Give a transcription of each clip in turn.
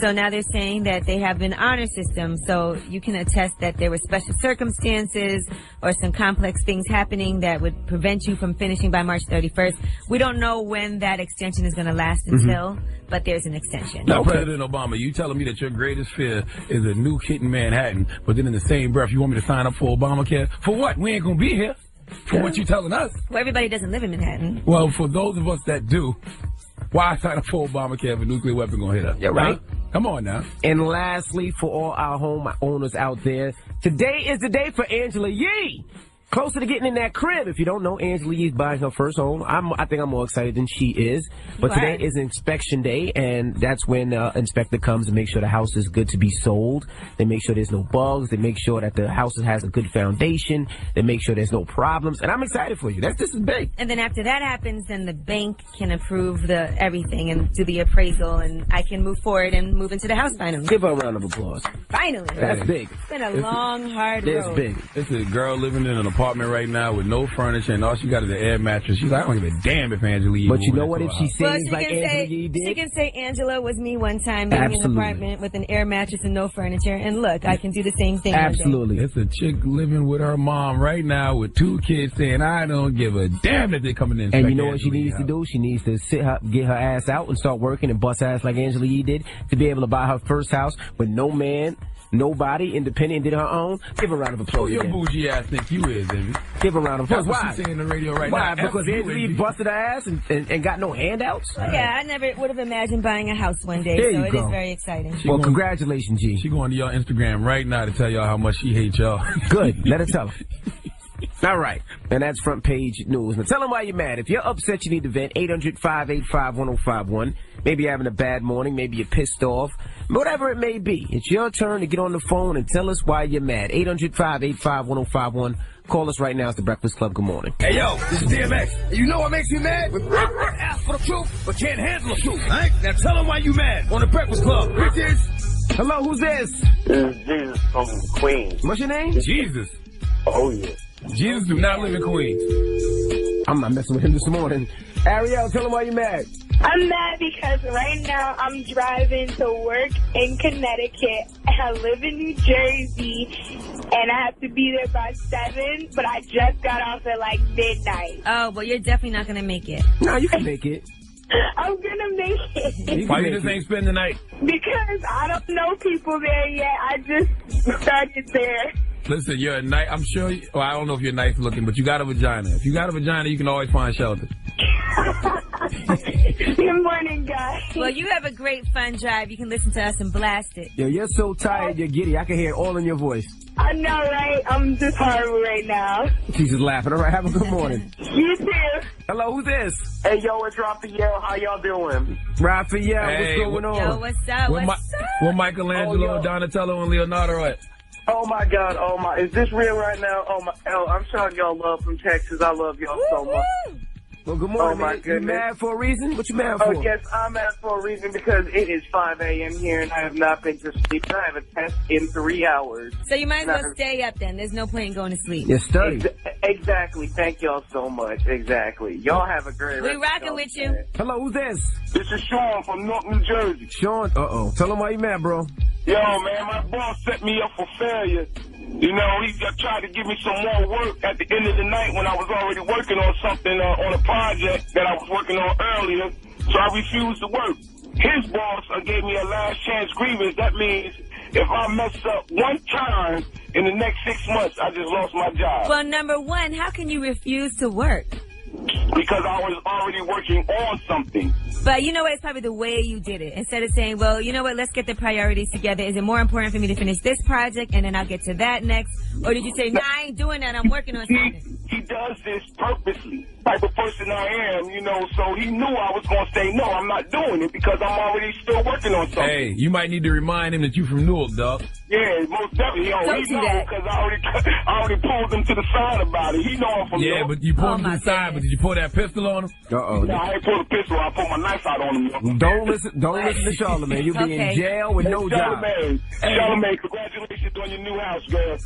So now they're saying that they have an honor system, so you can attest that there were special circumstances or some complex things happening that would prevent you from finishing by March 31st. We don't know when that extension is going to last until, but there's an extension. Now, President Obama, you telling me that your greatest fear is a nuke hitting Manhattan, but then in the same breath, you want me to sign up for Obamacare? For what? We ain't going to be here. For what you telling us? Well, everybody doesn't live in Manhattan. Well, for those of us that do, why sign up for Obamacare if a nuclear weapon going to hit us? Yeah, right. Huh? Come on now. And lastly, for all our home owners out there, today is the day for Angela Yee. Closer to getting in that crib. If you don't know, Angela Yee's buying her first home. I think I'm more excited than she is. But today is inspection day, and that's when the inspector comes to make sure the house is good to be sold. They make sure there's no bugs. They make sure that the house has a good foundation. They make sure there's no problems. And I'm excited for you. This is big. And then after that happens, then the bank can approve the everything and do the appraisal, and I can move forward and move into the house finally. Give her a round of applause. Finally. That's big. It's been a long, hard road. It's big. It's a girl living in an apartment right now with no furniture, and all she got is an air mattress. She's like, I don't give a damn if Angela Yee. But you know what? If she sings she like can Angela say, Yee did, she can say Angela was me one time living in an apartment with an air mattress and no furniture. And look, I can do the same thing. Absolutely. It's a chick living with her mom right now with 2 kids saying, I don't give a damn that they're coming in. And you know what she needs to do? She needs to get her ass out and start working and bust ass like Angela Yee did to be able to buy her first house with no man, nobody, independent, did her own. Give her a round of applause. Who your bougie ass think you is, baby? Give her a round of applause. That's what she's saying on the radio right now. Why? Now. Because Angela Yee busted her ass and got no handouts? Well, yeah, I never would have imagined buying a house one day, there so you it go. is very exciting. Well, congratulations, G. She going to your Instagram right now to tell y'all how much she hates y'all. Good. Let her tell her. All right. And that's front page news. Now tell them why you're mad. If you're upset, you need to vent. 800-585-1051. Maybe you're having a bad morning. Maybe you're pissed off. Whatever it may be. It's your turn to get on the phone and tell us why you're mad. 800-585-1051. Call us right now. It's The Breakfast Club. Good morning. Hey, yo, this is DMX. You know what makes me mad? When ask for the truth, but can't handle the truth. All right? Now tell them why you mad on The Breakfast Club. Bitches. Hello, who's this? This is Jesus from Queens. What's your name? Jesus. Oh, yeah. Jesus do not live in Queens. I'm not messing with him this morning. Ariel, tell him why you're mad. I'm mad because right now I'm driving to work in Connecticut, and I live in New Jersey, and I have to be there by 7, but I just got off at like midnight. Oh, well, you're definitely not going to make it. No, you can make it. I'm gonna make it. Why you just ain't spend the night? Because I don't know people there yet. I just started there. Listen, you're a nice, I'm sure, well, I don't know if you're nice looking, but you got a vagina. If you got a vagina, you can always find shelter. Good morning, guys. Well, you have a great fun drive. You can listen to us and blast it. Yo, you're so tired, you're giddy. I can hear it all in your voice. I know, right? I'm just horrible right now. She's just laughing. All right, have a good morning. You too. Hello, who's this? Hey, yo, it's Raphael. How y'all doing? Raphael, Hey, what's going on? Yo, what's up? Where What's Michelangelo, Donatello, and Leonardo at? Oh, my God. Oh, my. Is this real right now? I'm showing y'all love from Texas. I love y'all so much. Well, good morning, Oh, my man. You goodness. mad for a reason? What you mad for? Oh, yes, I'm mad for a reason because it is 5 a.m. here and I have not been to sleep. I have a test in 3 hours. So you might as well stay up then. There's no point in going to sleep. You're studying. Exactly. Thank y'all so much. Exactly. Y'all have a great We rest of rocking y'all's with you. day. Hello, who's this? This is Sean from North New Jersey. Sean. Uh-oh. Tell him why you mad, bro. Yo, man, my boss set me up for failure. You know, he just tried to give me some more work at the end of the night when I was already working on something, on a project that I was working on earlier, so I refused to work. His boss gave me a last chance grievance. That means if I mess up one time in the next 6 months, I just lost my job. Well, number one, how can you refuse to work? Because I was already working on something. But you know what? It's probably the way you did it. Instead of saying, well, you know what? Let's get the priorities together. Is it more important for me to finish this project and then I'll get to that next? Or did you say, nah, I ain't doing that. I'm working on something. He does this purposely. Type of person I am, you know, so he knew I was going to say, no, I'm not doing it because I'm already still working on something. Hey, you might need to remind him that you from Newark, dog. Yeah, most definitely. Don't He do know that. because I already pulled him to the side about it. He know I'm from Yeah, North. but you pulled Oh, him to my the side, but goodness. did you pull that pistol on him? Uh-oh. No, I ain't pulled a pistol. I pulled my knife out on him. Don't listen to Charlamagne. You'll be Okay. in jail with no job. Charlamagne, Charlamagne, congratulations on your new house, girl.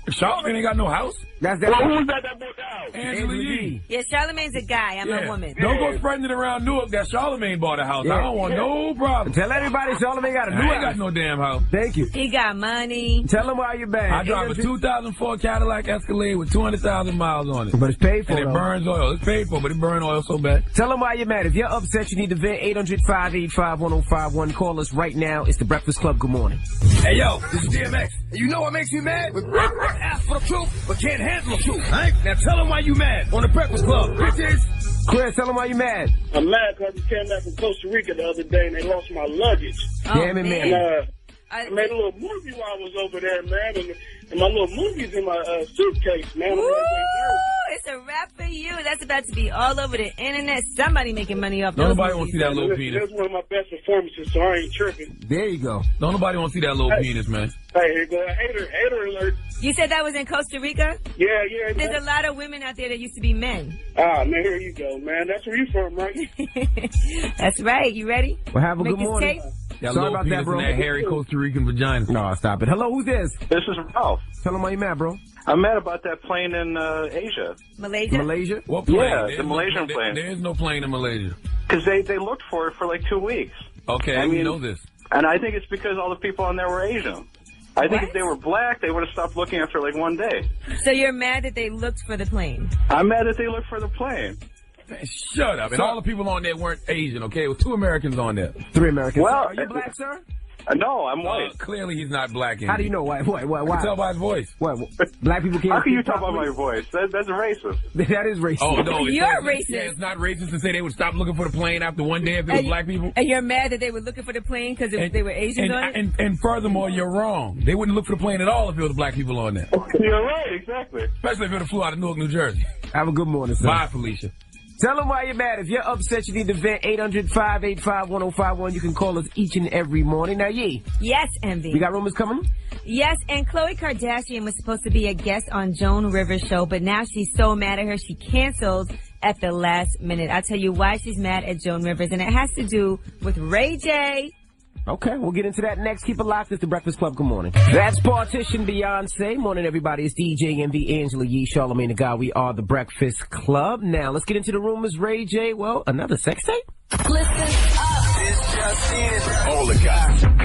Charlamagne ain't got no house. That's Well, that. who's that bought the house? Angela Yee. Yeah, Charlamagne's a guy. I'm a woman. Don't go spreading it around Newark that Charlamagne bought a house. Yeah. I don't want no problem. Tell everybody Charlamagne got a I new ain't house. got no damn house. Thank you. He got money. Tell him why you're bad. I drive a 2004 Cadillac Escalade with 200,000 miles on it. But it's paid for, And it though. burns oil. It's paid for, but it burns oil so bad. Tell them why you're mad. If you're upset, you need to vent. 800-585-1051. Call us right now. It's the Breakfast Club. Good morning. Hey, yo, this is DMX. And you know what makes me mad? Ask for the truth, but can't handle the truth. Now tell them why you mad on the Breakfast Club, bitches. Chris, tell them why you're mad. I'm mad because I came back from Costa Rica the other day and they lost my luggage. Damn it, And man. I made a little movie while I was over there, man, and my little movie's in my suitcase, man. I'm Woo! like, It's a wrap for you. That's about to be all over the internet. Somebody making money off Don't those nobody want to see movies. that little penis. That's one of my best performances, so I ain't tripping. There you go. Don't nobody want to see that little penis, man. Hey, here go a hater alert. You said that was in Costa Rica? Yeah. There's a lot of women out there that used to be men. Ah, man, here you go, man. That's where you from, right? That's right. You ready? Well, have a Make good this morning. tape? That Sorry little about that, penis bro. and that hairy Costa Rican vagina. No, stop it. Hello, who's this? This is Ralph. Tell them why you're mad, bro. I'm mad about that plane in Asia. Malaysia? Malaysia? What plane? Yeah, There's the Malaysian no, plane. There's no plane in Malaysia. Because they looked for it for like 2 weeks. Okay, I mean- know this. And I think it's because all the people on there were Asian. I think What? if they were black, they would have stopped looking after like 1 day. So you're mad that they looked for the plane? I'm mad that they looked for the plane. Man, shut up. And all the people on there weren't Asian, okay? It was 2 Americans on there. 3 Americans. Well, Are you black, sir? No, I'm white. Clearly he's not black. How do you know? Why? I can tell by his voice. What? Black people can't How can you speak tell by my properly? voice? That's racist. That is racist. Oh, no. You're it's racist. Yeah, it's not racist to say they would stop looking for the plane after 1 day if it was And- black people. And you're mad that they were looking for the plane because they were Asians on it? And furthermore, you're wrong. They wouldn't look for the plane at all if it was black people on there. You're right, exactly. Especially if it flew out of Newark, New Jersey. Have a good morning, sir. Bye, Felicia. Tell them why you're mad. If you're upset, you need to vent. 800-585-1051. You can call us each and every morning. Now, Yee, Yes, Envy. we got rumors coming? Yes, and Khloe Kardashian was supposed to be a guest on Joan Rivers' show, but now she's so mad at her, she canceled at the last minute. I'll tell you why she's mad at Joan Rivers, and it has to do with Ray J. Okay, we'll get into that next. Keep it locked. It's the Breakfast Club. Good morning. That's Partition Beyonce. Morning, everybody. It's DJ MV, Angela Yee, Charlamagne the God. We are the Breakfast Club. Now, let's get into the rumors. Ray J, well, another sex tape? Listen up. It's just in. All the gossip.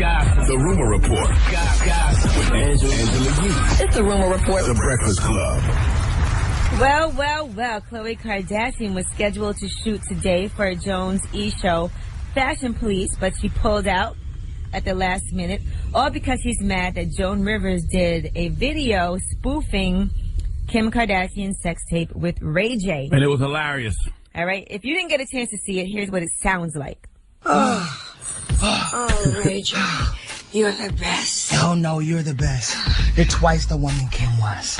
The Rumor Report. Gossip. With Angela Yee. It's the Rumor Report. The Breakfast Club. Well, Khloe Kardashian was scheduled to shoot today for Joan's E! show, Fashion Police, but she pulled out at the last minute, all because she's mad that Joan Rivers did a video spoofing Kim Kardashian's sex tape with Ray J. And it was hilarious. All right, if you didn't get a chance to see it, here's what it sounds like. Oh, Ray J, you're the best. Oh, no, you're the best. You're twice the woman Kim was.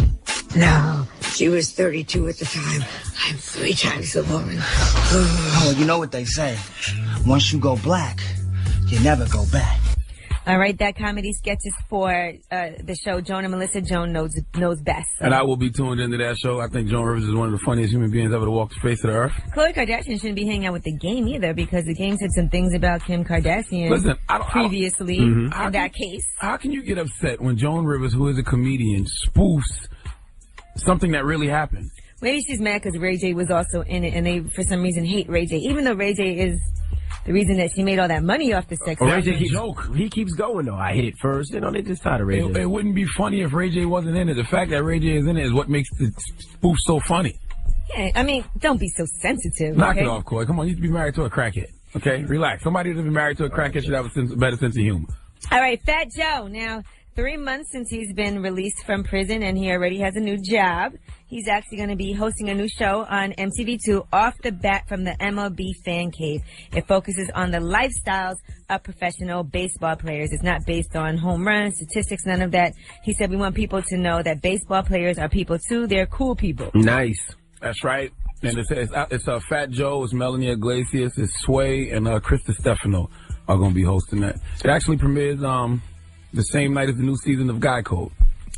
No, she was 32 at the time. I'm 3 times the woman. Oh, you know what they say. Once you go black, you never go back. All right, that comedy sketch is for the show Joan and Melissa. Joan knows best. And I will be tuned into that show. I think Joan Rivers is one of the funniest human beings ever to walk the face of the earth. Khloe Kardashian shouldn't be hanging out with the Game either, because the Game said some things about Kim Kardashian Listen, previously in that case. How can you get upset when Joan Rivers, who is a comedian, spoofs something that really happened? Maybe she's mad because Ray J was also in it, and they, for some reason, hate Ray J, even though Ray J is the reason that she made all that money off the sex. Ray J a keeps, joke. He keeps going, though. I hit it first. You know, they just tired of Ray J. It wouldn't be funny if Ray J wasn't in it. The fact that Ray J is in it is what makes the spoof so funny. Yeah, I mean, don't be so sensitive. Knock okay? it off, Corey. Come on, you used to be married to a crackhead. Okay, relax. Somebody who's been married to a crackhead should have a better sense of humor. All right, Fat Joe. Now, 3 months since he's been released from prison, and he already has a new job. He's actually going to be hosting a new show on MTV2 off the bat from the MLB Fan Cave. It focuses on the lifestyles of professional baseball players. It's not based on home runs, statistics, none of that. He said we want people to know that baseball players are people too. They're cool people. Nice. That's right. And it's Fat Joe, it's Melanie Iglesias, it's Sway, and Krista Stefano are going to be hosting that. It actually premieres the same night as the new season of Guy Code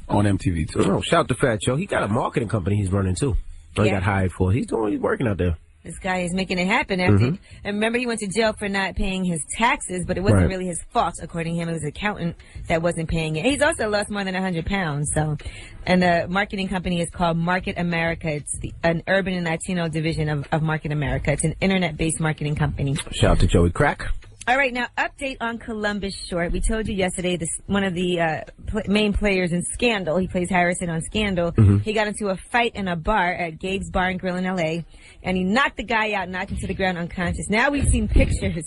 on MTV too. Oh, shout to Fat Joe. He got a marketing company he's running, too. He got hired for. He's working out there. This guy is making it happen after. And remember, he went to jail for not paying his taxes, but it wasn't really his fault, according to him. It was an accountant that wasn't paying it. He's also lost more than 100 pounds. So, and the marketing company is called Market America. It's an urban and Latino division of Market America. It's an internet-based marketing company. Shout out to Joey Crack. All right, now update on Columbus Short. We told you yesterday one of the main players in Scandal, he plays Harrison on Scandal, he got into a fight in a bar at Gabe's Bar and Grill in L.A., and he knocked the guy out, knocked him to the ground unconscious. Now we've seen pictures.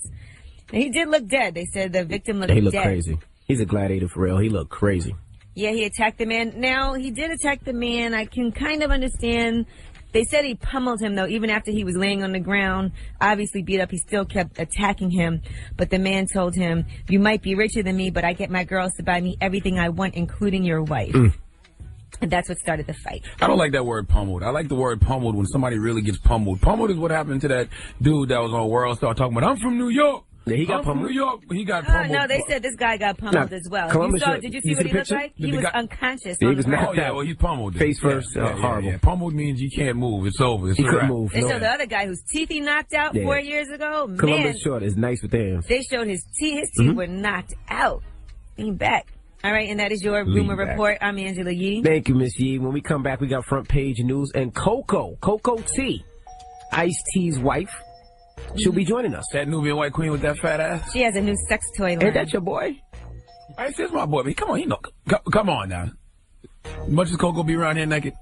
And he did look dead. They said the victim looked dead. He looked crazy. He's a gladiator for real. He looked crazy. Yeah, he attacked the man. Now, he did attack the man. I can kind of understand. They said he pummeled him, though, even after he was laying on the ground, obviously beat up. He still kept attacking him. But the man told him, you might be richer than me, but I get my girls to buy me everything I want, including your wife. And that's what started the fight. I don't like that word pummeled. I like the word pummeled when somebody really gets pummeled. Pummeled is what happened to that dude that was on World Star talking about, I'm from New York. Yeah, he got I'm pummeled. From New York. He got pummeled. No, they said this guy got pummeled as well. Did you see what he looked like? He was unconscious. Yeah, he was knocked out. Yeah, well, he's pummeled. Face first. Horrible. Yeah. Pummeled means you can't move. It's over. It's he couldn't move. They showed the other guy whose teeth he knocked out 4 years ago. Columbus Short is nice with hands. They showed his teeth. His teeth were knocked out. Lean back. All right, and that is your rumor report. I'm Angela Yee. Thank you, Miss Yee. When we come back, we got front page news and Coco T, Ice-T's wife. She'll be joining us. That Nubian white queen with that fat ass? She has a new sex toy line. Ain't that your boy? Ice is my boy. But come on, come on now. Much as Coco be around here naked.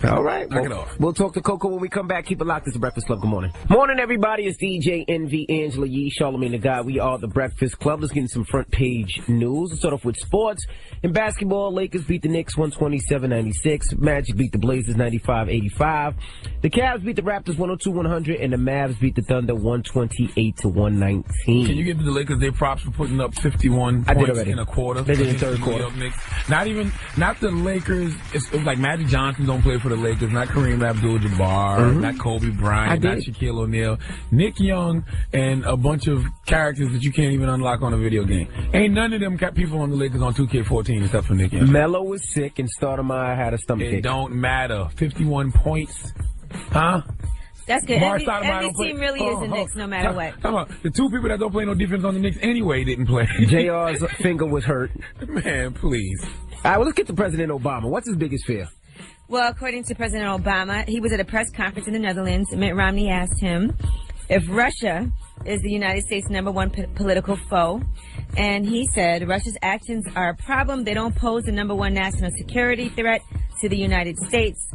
All right. Knock it off. We'll talk to Coco when we come back. Keep it locked. It's the Breakfast Club. Good morning. Morning, everybody. It's DJ NV, Angela Yee, Charlamagne the God. We are the Breakfast Club. Let's get into some front page news. Let's start off with sports. In basketball, Lakers beat the Knicks 127-96. Magic beat the Blazers 95-85. The Cavs beat the Raptors 102-100. And the Mavs beat the Thunder 128-119. Can you give the Lakers their props for putting up 51 points in a quarter? They did in the third quarter. Not the Lakers. It's like Magic Johnson don't play for the Lakers, not Kareem Abdul-Jabbar, not Kobe Bryant, not Shaquille O'Neal, Nick Young, and a bunch of characters that you can't even unlock on a video game. Ain't none of them got people on the Lakers on 2K14 except for Nick Young. Melo was sick and Stoudemire had a stomachache. It don't matter. 51 points. Huh? That's good. Every team really is the Knicks no matter what. The two people that don't play no defense on the Knicks anyway didn't play. JR's finger was hurt. Man, please. All right, well, let's get to President Obama. What's his biggest fear? Well, according to President Obama, he was at a press conference in the Netherlands. Mitt Romney asked him if Russia is the United States' #1 political foe. And he said Russia's actions are a problem. They don't pose the #1 national security threat to the United States.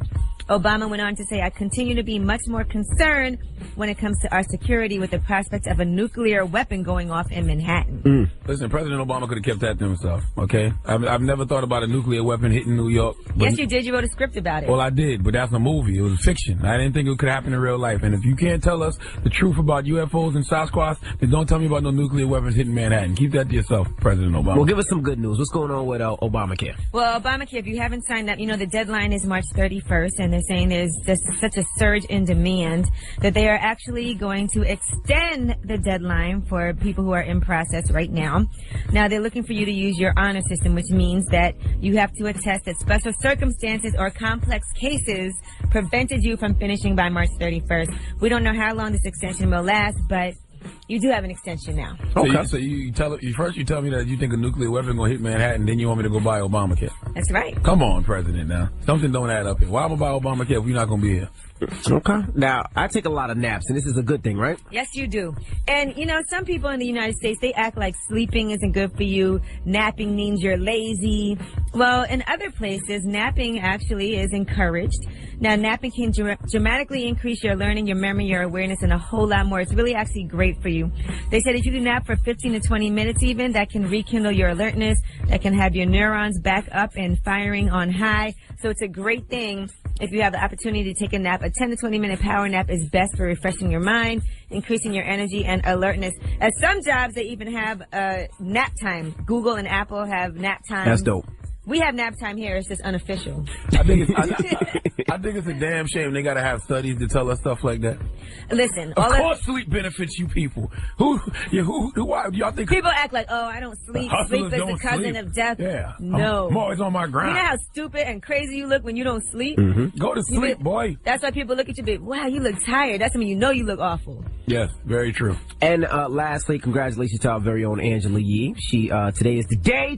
Obama went on to say, I continue to be much more concerned when it comes to our security with the prospect of a nuclear weapon going off in Manhattan. Listen, President Obama could have kept that to himself, okay? I've never thought about a nuclear weapon hitting New York. Yes, you did. You wrote a script about it. Well, I did, but that's a movie. It was fiction. I didn't think it could happen in real life. And if you can't tell us the truth about UFOs and Sasquatch, then don't tell me about no nuclear weapons hitting Manhattan. Keep that to yourself, President Obama. Well, give us some good news. What's going on with Obamacare? Well, Obamacare, if you haven't signed up, the deadline is March 31st, and they're saying there's just such a surge in demand that they are actually going to extend the deadline for people who are in process right now. Now, they're looking for you to use your honor system, which means that you have to attest that special circumstances or complex cases prevented you from finishing by March 31st. We don't know how long this extension will last, but you do have an extension now. Okay. So you tell me that you think a nuclear weapon going to hit Manhattan, then you want me to go buy Obamacare. That's right. Come on, President, now. Something don't add up here. Why am I buy Obamacare if you're not going to be here? Okay. Now, I take a lot of naps, and this is a good thing, right? Yes, you do. And, some people in the United States, they act like sleeping isn't good for you. Napping means you're lazy. Well, in other places, napping actually is encouraged. Now, napping can dramatically increase your learning, your memory, your awareness, and a whole lot more. It's really actually great for you. They said if you can nap for 15 to 20 minutes even, that can rekindle your alertness, that can have your neurons back up and firing on high. So it's a great thing if you have the opportunity to take a nap. A 10 to 20 minute power nap is best for refreshing your mind, increasing your energy and alertness. At some jobs, they even have nap time. Google and Apple have nap time. That's dope. We have nap time here. It's just unofficial. I think it's a damn shame they gotta have studies to tell us stuff like that. Listen, of course sleep benefits you people. Why do y'all think people act like, oh, I don't sleep. Sleep is the cousin of death. Yeah. No. I'm always on my grind. You know how stupid and crazy you look when you don't sleep? Go to sleep, boy. That's why people look at you and be, wow, you look tired. That's when you know you look awful. Yes, very true. And lastly, congratulations to our very own Angela Yee. She today is the day.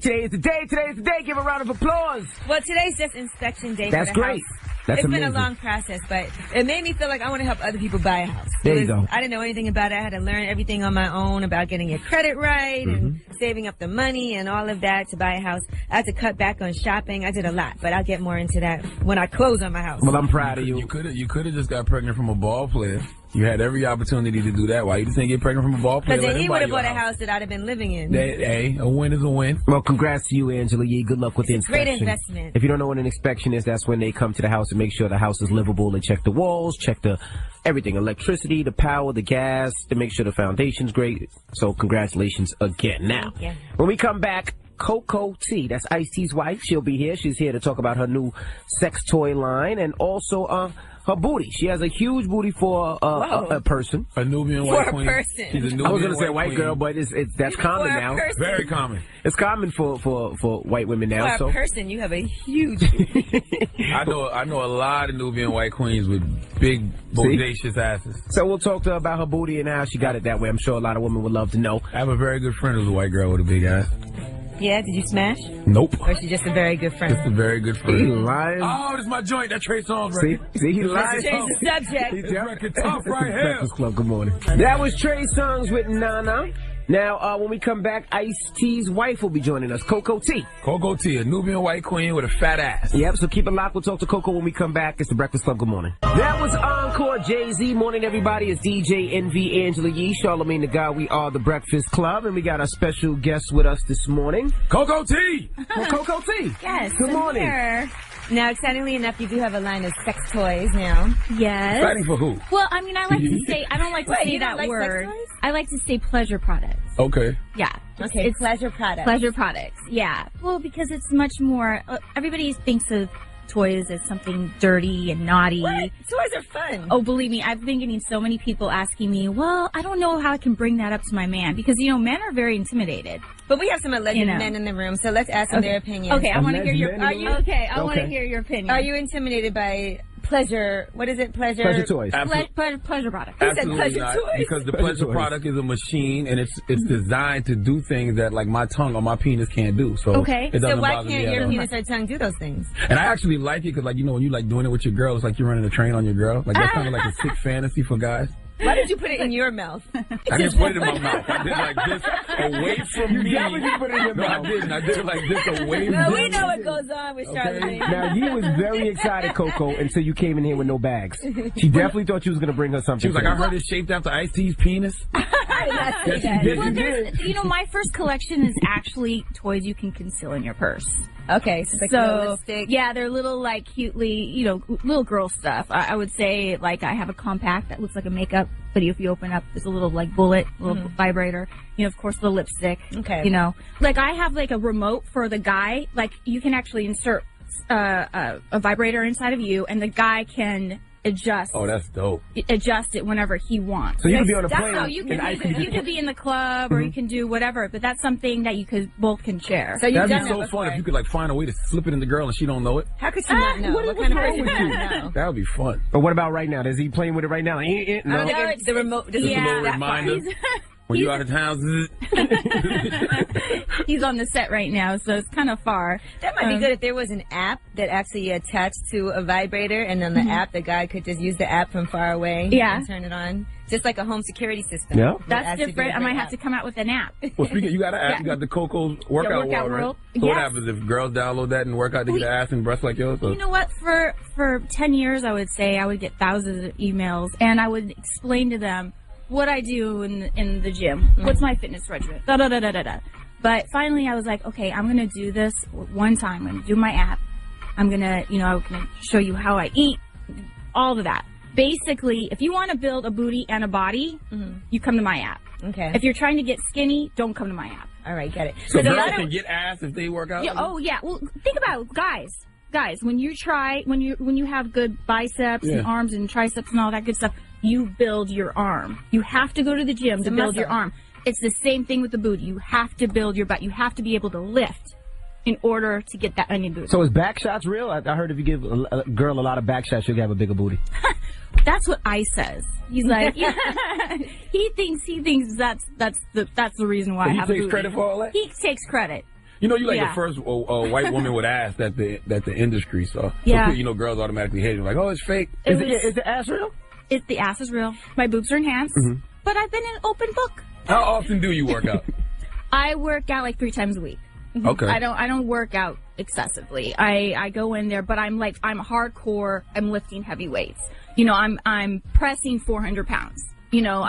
Give a round of applause. Well, today's just inspection day. That's for the great. House. That's It's amazing. been a long process, but it made me feel like I want to help other people buy a house. There you go. I didn't know anything about it. I had to learn everything on my own about getting your credit right and saving up the money and all of that to buy a house. I had to cut back on shopping. I did a lot, but I'll get more into that when I close on my house. Well, I'm proud of you. You could have just got pregnant from a ball player. You had every opportunity to do that. Why you just didn't get pregnant from a ball player? Because then he would have bought a house that I'd have been living in. Hey, a win is a win. Well, congrats to you, Angela Yee. Good luck with the inspection. Great investment. If you don't know what an inspection is, that's when they come to the house and make sure the house is livable. They check the walls, check the everything, electricity, the power, the gas, to make sure the foundation's great. So congratulations again. Now, when we come back, Coco T, that's Ice-T's wife, she'll be here. She's here to talk about her new sex toy line and also her booty. She has a huge booty for a person. A Nubian white queen. For a person. She's a Nubian I was going to say white queen. girl, but that's common For a now. person. Very common. It's common for white women now. For a person, you have a huge booty. I know a lot of Nubian white queens with big, bodacious asses. So we'll talk to her about her booty and how she got it that way. I'm sure a lot of women would love to know. I have a very good friend who's a white girl with a big ass. Yeah, did you smash? Nope. Or is she just a very good friend? Just a very good friend. He lying. Oh, this is my joint. That Trey Songz record. See, he lied. Let's change the subject. This record tough right here. Breakfast Club, good morning. That was Trey Songz with Nana. Now, when we come back, Ice-T's wife will be joining us, Coco T. Coco T, a Nubian white queen with a fat ass. Yep, so keep it locked. We'll talk to Coco when we come back. It's the Breakfast Club. Good morning. That was Encore Jay-Z. Morning, everybody. It's DJ Envy, Angela Yee, Charlamagne the God. We are the Breakfast Club, and we got our special guest with us this morning. Coco T! Well, Coco T. Yes. Good morning. Here. Now, excitingly enough, you do have a line of sex toys now. Yes. Exciting for who? Well, I mean, I like to say, I don't like to say that word. I like to say pleasure products. Okay. Yeah. Okay, It's pleasure products. pleasure products. Yeah. Well, because it's much more, everybody thinks of toys as something dirty and naughty. What? Toys are fun. Oh, believe me, I've been getting so many people asking me, well, I don't know how I can bring that up to my man. Because, you know, men are very intimidated. But we have some alleged men in the room, so let's ask them their opinion. Okay, I want to hear your, men in the room? I want to hear your opinion. Are you intimidated by pleasure, what is it, pleasure? Pleasure toys. Pleasure products. Absolutely pleasure not, toys? because the Pleasure pleasure toys. product is a machine, and it's designed to do things that like my tongue or my penis can't do. So Okay. it doesn't So why bother me can't at your all. penis or tongue do those things? And I actually like it because, like, you know, when you like doing it with your girl, it's like you're running a train on your girl. Like that's kind of like a sick fantasy for guys. Why did you put it in your mouth? I didn't put it in my mouth. I did like this away from me. definitely put it in your No, mouth. I didn't. I did it like this away from Well, me. we know what goes on with Charlamagne. Now, you was very excited, Coco, until you came in here with no bags. She definitely thought you was going to bring her something. She was like, I heard it's shaped after Ice-T's penis. I did not say Yes, that. you did. Well, there's, you know, my first collection is actually toys you can conceal in your purse. Okay, so it's like little lipstick. Yeah, they're little, like, cutely, you know, little girl stuff. I would say, like, I have a compact that looks like a makeup, but if you open up, there's a little, like, bullet, little vibrator. You know, of course, the lipstick. Okay. You know, like, I have, like, a remote for the guy. Like, you can actually insert a vibrator inside of you, and the guy can adjust Oh, that's dope. it whenever he wants. So you could be on a That's plane. how you can and be Ice the- You could be in the club, or you can do whatever, but that's something that you both can share. So you've That'd done be that so before. fun if you could like find a way to slip it in the girl and she don't know it. How could she not know? What kind of person would not know? That would be fun. But what about right now? Is he playing with it right now? I No. don't think it's the remote. Just a little that reminder. far. When you out of town, He's on the set right now, so it's kind of far. That might be good if there was an app that actually attached to a vibrator, and on the app, the guy could just use the app from far away and turn it on. Just like a home security system. Yeah. That's different. I might have to come out with an app. well, speaking, you got an app. You got the Coco's workout wall, right? World. So what Yes. happens if girls download that and work out to get ass and breasts like yours? You know what? For 10 years, I would say I would get thousands of emails, and I would explain to them what I do in the gym. What's my fitness regimen? Da da da da da da. But finally, I was like, okay, I'm gonna do this one time. I'm gonna do my app. I'm gonna show you how I eat, all of that. Basically, if you want to build a booty and a body, you come to my app. Okay. If you're trying to get skinny, don't come to my app. All right, get it. So girls can get ass if they work out? Yeah, oh, yeah. Well, think about it, guys, when you have good biceps and arms and triceps and all that good stuff, you build your arm. You have to go to the gym to build your arm. It's the same thing with the booty. You have to build your butt. You have to be able to lift in order to get that onion booty. So is back shots real? I heard if you give a girl a lot of back shots, she'll have a bigger booty. That's what Ice says. He's like, he thinks that's the reason why I have a booty. He takes credit for all that? He takes credit. You know, you're like the first white woman with ass that the industry saw. Yeah. So, you know, girls automatically hate it. Like, oh, it's fake. Is the ass real? The ass is real. My boobs are enhanced. But I've been an open book. How often do you work out? I work out like 3 times a week. Okay. I don't work out excessively. I go in there, but I'm hardcore. I'm lifting heavy weights. You know, I'm pressing 400 pounds. You know,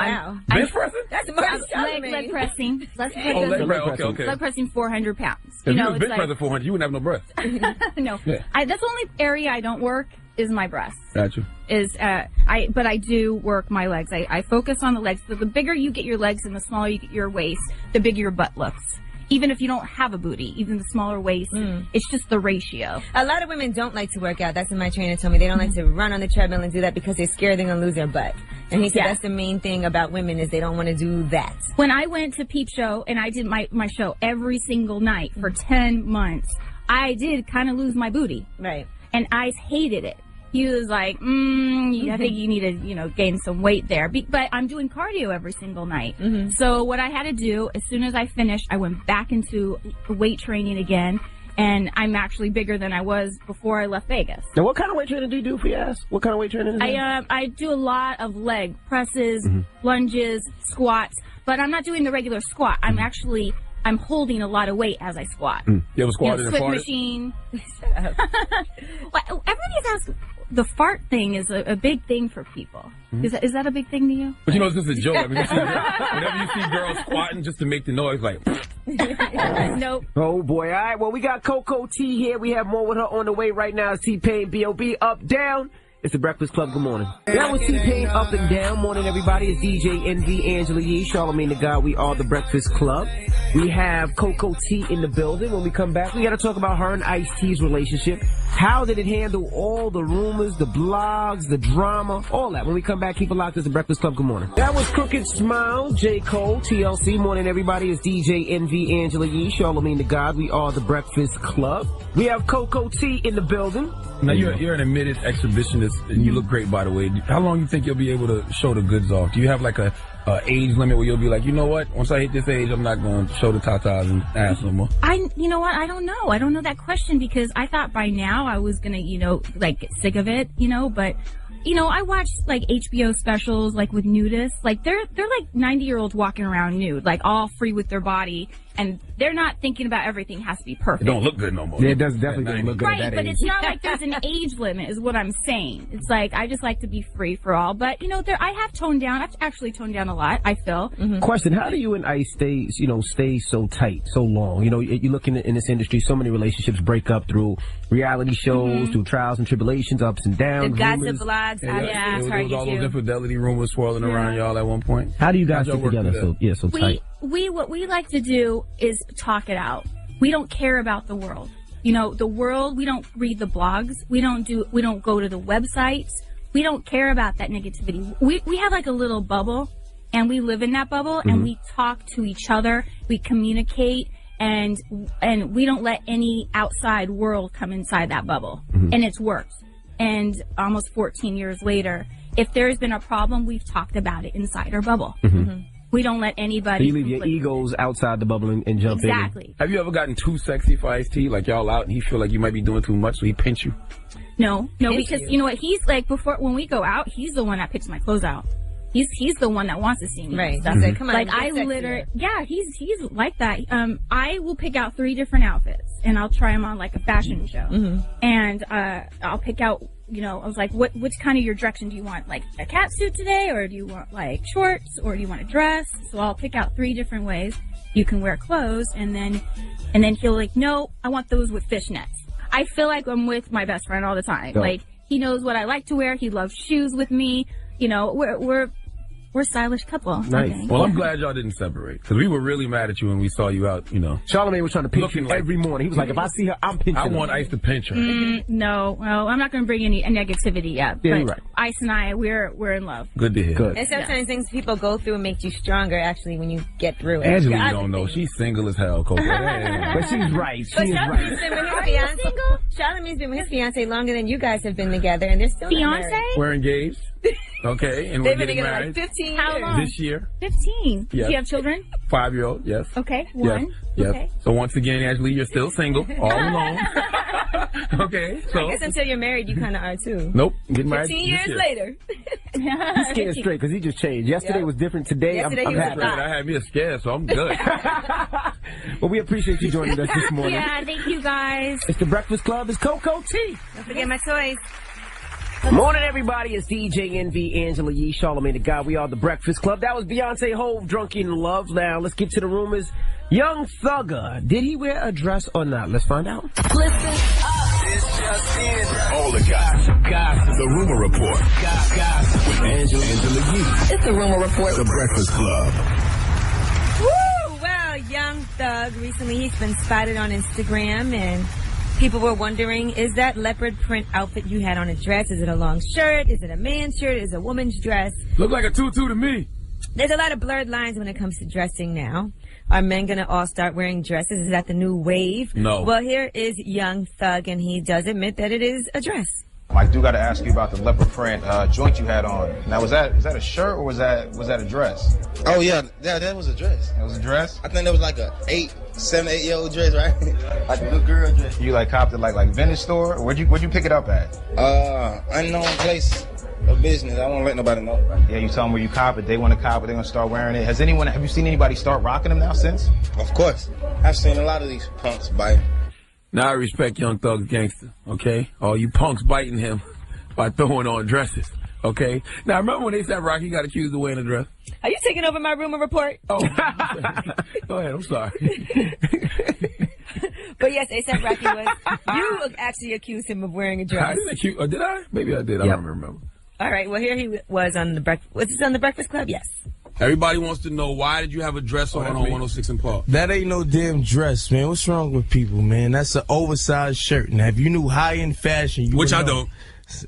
bench pressing? That's leg pressing. Leg pressing 400 pounds. If you was bench pressing 400, you wouldn't have no breasts. No. Yeah. That's the only area I don't work is my breasts. Gotcha. But I do work my legs. I focus on the legs. So the bigger you get your legs and the smaller you get your waist, the bigger your butt looks. Even if you don't have a booty, even the smaller waist, it's just the ratio. A lot of women don't like to work out. That's what my trainer told me. They don't like to run on the treadmill and do that because they're scared they're going to lose their butt. And he said that's the main thing about women is they don't want to do that. When I went to Peep Show and I did my show every single night for 10 months, I did kind of lose my booty. Right. And Ice hated it. He was like, I think you need to, gain some weight there. But I'm doing cardio every single night. So what I had to do, as soon as I finished, I went back into weight training again. And I'm actually bigger than I was before I left Vegas. Now, what kind of weight training do you do for your ass? What kind of weight training is that? I do a lot of leg presses, lunges, squats. But I'm not doing the regular squat. I'm holding a lot of weight as I squat. You ever squatted and Swift farted? Machine. Everybody's asking. The fart thing is a big thing for people. Is that a big thing to you? But it's just a joke. I mean, whenever you see girls squatting just to make the noise, like... Nope. Oh, boy. All right. Well, we got Coco T here. We have more with her on the way right now. It's T-Pain, B.O.B. Up, down. It's the Breakfast Club. Good morning. That was T-Pain, Up and Down. Morning, everybody. It's DJ Envy, Angela Yee, Charlamagne the God. We are the Breakfast Club. We have Coco T in the building. When we come back, we got to talk about her and Ice-T's relationship. How did it handle all the rumors, the blogs, the drama, all that? When we come back, keep it locked. It's the Breakfast Club. Good morning. That was Crooked Smile, J. Cole, TLC. Morning, everybody. It's DJ Envy, Angela Yee, Charlamagne the God. We are the Breakfast Club. We have Coco T in the building. Now, you're an admitted exhibitionist, and you look great, by the way. How long do you think you'll be able to show the goods off? Do you have like a age limit where you'll be like, you know what? Once I hit this age, I'm not going to show the tatas and ass no more. You know what? I don't know. I don't know that question because I thought by now I was going to, get sick of it, but... I watch like HBO specials like with nudists. Like they're like 90-year-olds walking around nude, like all free with their body, and they're not thinking about everything has to be perfect. It don't look good no more. Yeah, it definitely doesn't look good at that Right, but age. it's not like there's an age limit is what I'm saying. It's like I just like to be free for all. But I have toned down. I've actually toned down a lot, I feel. Question, how do you and Ice stay so tight, so long? You look in this industry, so many relationships break up through reality shows, through trials and tribulations, ups and downs. The gossip blogs. There was all those infidelity rumors swirling around y'all at one point. How do you guys stick together so tight? What we like to do is talk it out. We don't care about the world. The world, we don't read the blogs. We don't go to the websites. We don't care about that negativity. We have like a little bubble and we live in that bubble and we talk to each other. We communicate and we don't let any outside world come inside that bubble. And it's worked. And almost 14 years later, if there's been a problem, we've talked about it inside our bubble. We don't let anybody... So you leave your egos outside the bubble and jump in. Exactly. Have you ever gotten too sexy for Ice-T? Like y'all out and he feel like you might be doing too much, so he pinch you? No, because you know what? He's like, when we go out, he's the one that picks my clothes out. He's the one that wants to see me. Right. That's it. Come on. Like he's like that. I will pick out 3 different outfits and I'll try them on like a fashion show. And I'll pick out, I was like, which kind of your direction do you want? Like a cat suit today, or do you want like shorts, or do you want a dress? So I'll pick out 3 different ways you can wear clothes, and then he'll like, no, I want those with fishnets. I feel like I'm with my best friend all the time. Go. Like he knows what I like to wear. He loves shoes with me. we're a stylish couple. Nice. Okay. Well, I'm glad y'all didn't separate because we were really mad at you when we saw you out. Charlamagne was trying to pinch you Looking like- every morning. He was like, if I see her, I'm pinching I her. want Ice to pinch her. No, well, I'm not going to bring any negativity up. Yeah, but you're right. Ice and I, we're in love. Good to hear. Good. And sometimes things people go through make you stronger, actually, when you get through it. Angela, Yeah, you don't know. She's single as hell, Coco. But she's right. But She is Charlamagne's right. been with his fiance. Charlamagne's been with his fiance longer than you guys have been together, and they're still not Fiance? married. We're engaged. Okay, and They've we're been getting together married like 15 How years. long? this year. 15. Yes. Do you have children? 5-year-old, yes. Okay, Yes. one. Yes. Okay. So once again, Angela, you're still single, all alone. Okay, so. I guess until you're married, you kind of are too. Nope, getting married 15 this years year. later. He's scared straight because he just changed. Yesterday Yeah. was different. Today, Yesterday I'm he was happy. Right, I had me a scare, so I'm good. Well, we appreciate you joining us this morning. Yeah, thank you guys. It's the Breakfast Club. It's Coco T. Don't forget my toys. Morning, everybody. It's DJ NV, Angela Yee, Charlamagne the God. We are the Breakfast Club. That was Beyonce Hove, Drunk in Love. Now, let's get to the rumors. Young Thugger, did he wear a dress or not? Let's find out. All the gossip. The Rumor Report. With Angela Yee. It's the Rumor Report. The Breakfast Club. Woo! Well, Young Thug, recently he's been spotted on Instagram, and people were wondering, is that leopard print outfit you had on a dress? Is it a long shirt? Is it a man's shirt? Is it a woman's dress? Look like a tutu to me. There's a lot of blurred lines when it comes to dressing now. Are men going to all start wearing dresses? Is that the new wave? No. Well, here is Young Thug, and he does admit that it is a dress. I do got to ask you about the leopard print joint you had on. Now, was that a shirt or was that a dress? Oh yeah, that was a dress. It was a dress. I think that was like a 7, 8 year old dress, right? Like a little girl dress. You like copped it like vintage store? Or where'd you pick it up at? Unknown place of business. I won't let nobody know. Yeah, you tell them where you cop it. They want to cop it. They're gonna start wearing it. Have you seen anybody start rocking them now since? Of course, I've seen a lot of these punks biting. Now I respect Young Thug's gangster, okay? All you punks biting him by throwing on dresses, okay? Now remember when they said Rocky got accused of wearing a dress? Are you taking over my rumor report? Oh, go ahead, I'm sorry. But yes, A$AP Rocky was. You actually accused him of wearing a I dress. didn't accuse, or did I? Maybe I did, I don't remember. All right, well, here he was on the Breakfast. Was this on the Breakfast Club? Yes. Everybody wants to know, why did you have a dress on 106 and Park? That ain't no damn dress, man. What's wrong with people, man? That's an oversized shirt. Now, if you knew high-end fashion, you Which would I know. don't.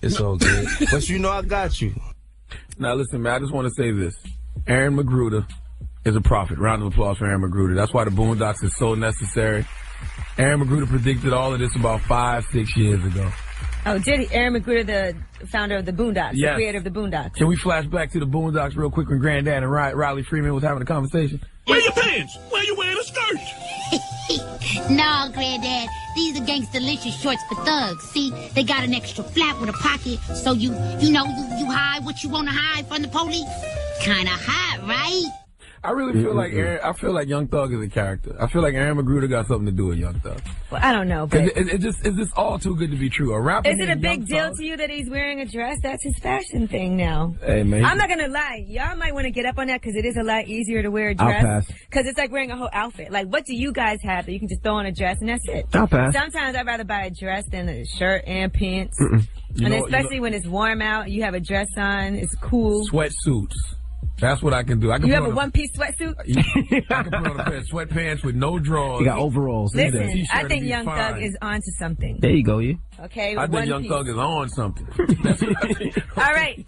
It's all good. But you know I got you. Now listen, man, I just want to say this. Aaron McGruder is a prophet. Round of applause for Aaron McGruder. That's why the Boondocks is so necessary. Aaron McGruder predicted all of this about 5-6 years ago. Oh, did he? Aaron McGruder, the founder of the Boondocks, the Yes. creator of the Boondocks. Can we flash back to the Boondocks real quick when Granddad and Riley Freeman was having a conversation? Where your pants? Where you wearing a skirt? No, Granddad. These are gangsta-licious shorts for thugs. See, they got an extra flap with a pocket, so you hide what you want to hide from the police. Kinda hot, right? I really feel like I feel like Young Thug is a character. I feel like Aaron McGruder got something to do with Young Thug. Well, I don't know, but It's just all too good to be true. A rapper is it a named big Young deal Thug? to you that he's wearing a dress? That's his fashion thing now. Hey, man. I'm not gonna lie, y'all might want to get up on that because it is a lot easier to wear a I'll dress. pass. Because it's like wearing a whole outfit. Like, what do you guys have that you can just throw on a dress and that's it? I'll pass. Sometimes I'd rather buy a dress than a shirt and pants. You And know- especially when it's warm out, you have a dress on, it's cool. Sweatsuits. That's what I can do. I can You put have a on one-piece sweatsuit? I can put on a pair of sweatpants with no drawers. You got overalls. Look at Listen, that. T-shirt I would think be Young fine. Thug is onto something. There you go, you. Okay, I think one Young piece. Thug is on something. That's what I think. All right.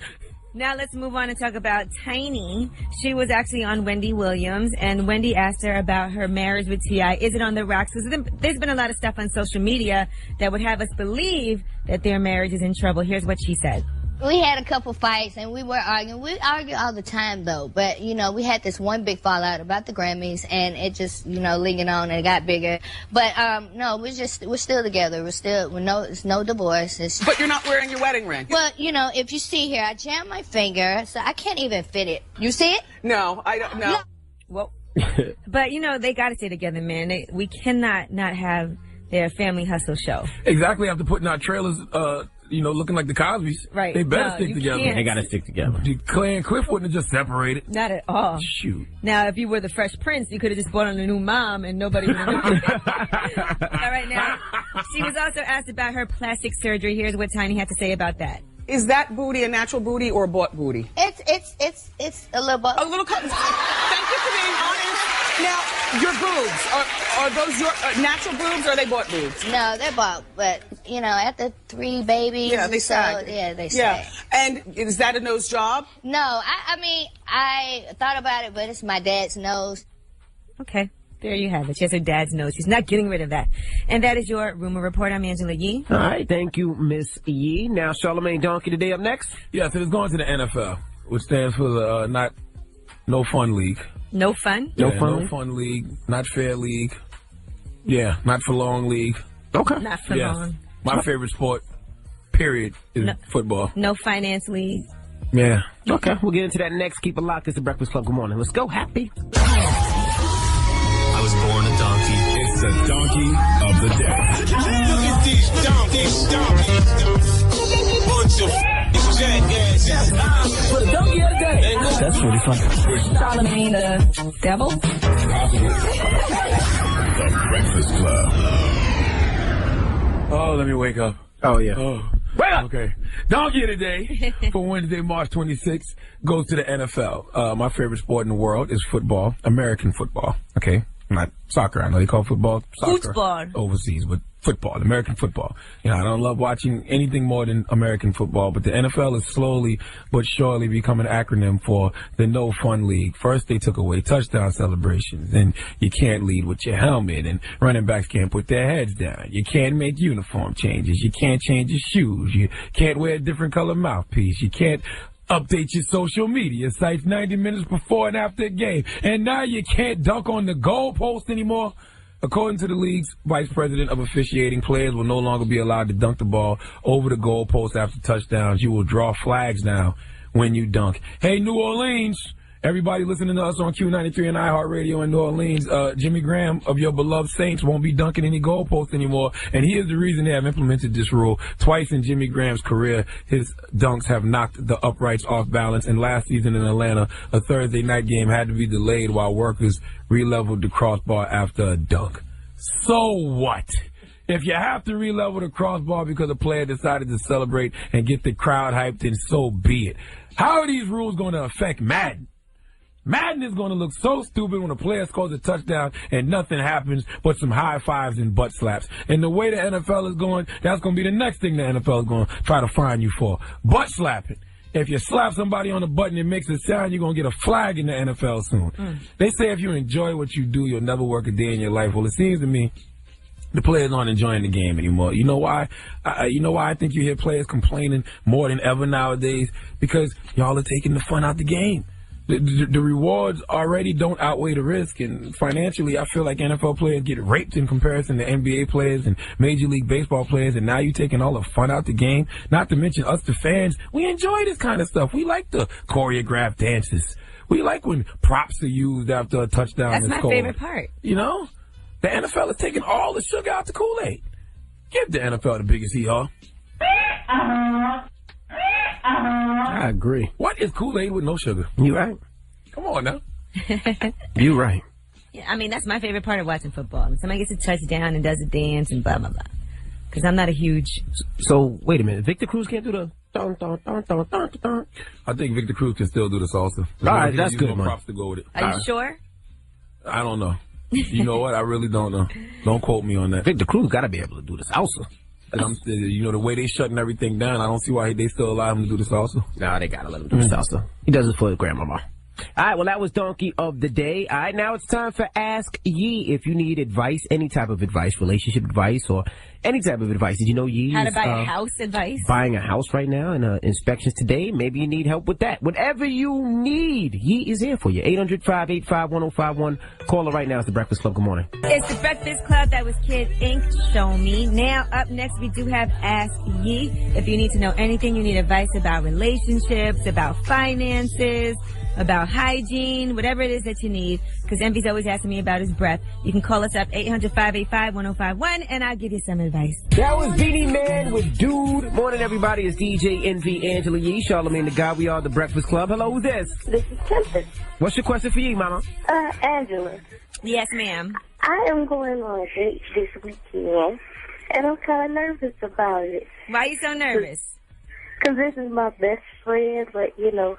Now let's move on and talk about Tiny. She was actually on Wendy Williams, and Wendy asked her about her marriage with T.I. Is it on the rocks? Because there's been a lot of stuff on social media that would have us believe that their marriage is in trouble. Here's what she said. We had a couple fights and we were arguing. We argue all the time though, but we had this one big fallout about the Grammys and it just, lingered on and it got bigger. But no, we're still together. It's no divorce. But you're not wearing your wedding ring. Well, if you see here, I jammed my finger, so I can't even fit it. You see it? No, I don't know. Well, but they got to stay together, man. We cannot not have their family hustle show. Exactly. After putting out trailers, looking like the Cosbys. Right. They better No, stick you together. can't. They got to stick together. Clay and Cliff wouldn't have just separated. Not at all. Shoot. Now, if you were the Fresh Prince, you could have just brought on a new mom and nobody would have known. All right, now, she was also asked about her plastic surgery. Here's what Tiny had to say about that. Is that booty a natural booty or a bought booty? It's a little bit. A little. Thank you for being honest. Now, your boobs are those your natural boobs or are they bought boobs? No, they're bought, but you know, after 3 babies, yeah, they sag. Yeah, they sag. Yeah, and is that a nose job? No, I mean, I thought about it, but it's my dad's nose. Okay. There you have it. She has her dad's nose. She's not getting rid of that. And that is your rumor report. I'm Angela Yee. All right. Thank you, Miss Yee. Now, Charlamagne Donkey today up next. Yeah, so it's going to the NFL, which stands for the No Fun League. No fun? No fun league. Not fair league. Yeah, not for long league. Okay. Not for long. My favorite sport, period, is football. No finance league. Yeah. Okay, we'll get into that next. Keep it locked. It's the Breakfast Club. Good morning. Let's go. Happy. I was born a donkey. It's the donkey of the day. Look at these donkeys. Bunch of jackasses. For the donkey of the day. That's really fun. Charlamagne the devil. The Breakfast Club. Oh, let me wake up. Oh, yeah. Oh. Wake up! Okay. Donkey of the day for Wednesday, March 26th goes to the NFL. My favorite sport in the world is football. American football. Okay. Not soccer. I know they call football soccer football overseas, but football, American football. You know, I don't love watching anything more than American football, but the NFL is slowly but surely becoming an acronym for the No Fun League. First, they took away touchdown celebrations, and you can't lead with your helmet, and running backs can't put their heads down. You can't make uniform changes. You can't change your shoes. You can't wear a different color mouthpiece. You can't update your social media sites 90 minutes before and after a game. And now you can't dunk on the goalpost anymore. According to the league's vice president of officiating, players will no longer be allowed to dunk the ball over the goalpost after touchdowns. You will draw flags now when you dunk. Hey, New Orleans, everybody listening to us on Q93 and iHeartRadio in New Orleans, Jimmy Graham of your beloved Saints won't be dunking any goalposts anymore. And here's the reason they have implemented this rule. Twice in Jimmy Graham's career, his dunks have knocked the uprights off balance. And last season in Atlanta, a Thursday night game had to be delayed while workers re-leveled the crossbar after a dunk. So what? If you have to re-level the crossbar because a player decided to celebrate and get the crowd hyped, then so be it. How are these rules going to affect Madden? Madden is going to look so stupid when a player scores a touchdown and nothing happens but some high fives and butt slaps. And the way the NFL is going, that's going to be the next thing the NFL is going to try to fine you for. Butt slapping. If you slap somebody on the butt and it makes a sound, you're going to get a flag in the NFL soon. They say if you enjoy what you do, you'll never work a day in your life. Well, it seems to me the players aren't enjoying the game anymore. You know why? I think you hear players complaining more than ever nowadays? Because y'all are taking the fun out the game. The rewards already don't outweigh the risk, and financially, I feel like NFL players get raped in comparison to NBA players and Major League Baseball players, and now you're taking all the fun out the game. Not to mention us, the fans, we enjoy this kind of stuff. We like the choreographed dances. We like when props are used after a touchdown. That's my scored. favorite part. You know, the NFL is taking all the sugar out the Kool-Aid. Give the NFL the biggest hee-haw. I agree. What is Kool-Aid with no sugar? You right. Come on now. You right. Yeah, I mean, that's my favorite part of watching football. When somebody gets a touchdown and does a dance and blah, blah, blah. Because I'm not a huge... So, wait a minute. Victor Cruz can't do the... Dun, dun, dun, dun, dun, dun. I think Victor Cruz can still do the salsa. All right, that's good, man. Props to go with it. Are you sure? I don't know. You know what? I really don't know. Don't quote me on that. Victor Cruz got to be able to do the salsa. You know, the way they shutting everything down, I don't see why they still allow him to do the salsa. Nah, they got to let him do the salsa. He does it for his grandmama. All right, well, that was Donkey of the Day. All right, now it's time for Ask Yee. If you need advice, any type of advice, relationship advice, or any type of advice. Did you know Yee How to is, buy a house advice? Buying a house right now and inspections today. Maybe you need help with that. Whatever you need, Yee is here for you. 800-585-1051. Call her right now. It's The Breakfast Club. Good morning. It's The Breakfast Club. That was Kid Ink. Show me. Now, up next, we do have Ask Yee. If you need to know anything, you need advice about relationships, about finances, about hygiene, whatever it is that you need, because Envy's always asking me about his breath. You can call us up, 800-585-1051, and I'll give you some advice. That was Beanie Man with Dude. Morning, everybody. It's DJ Envy, Angela Yee, Charlamagne the God. We are The Breakfast Club. Hello, who's this? This is Tempest. What's your question for you, Mama? Angela. Yes, ma'am. I am going on a date this weekend, and I'm kind of nervous about it. Why are you so nervous? Because this is my best friend, but, you know,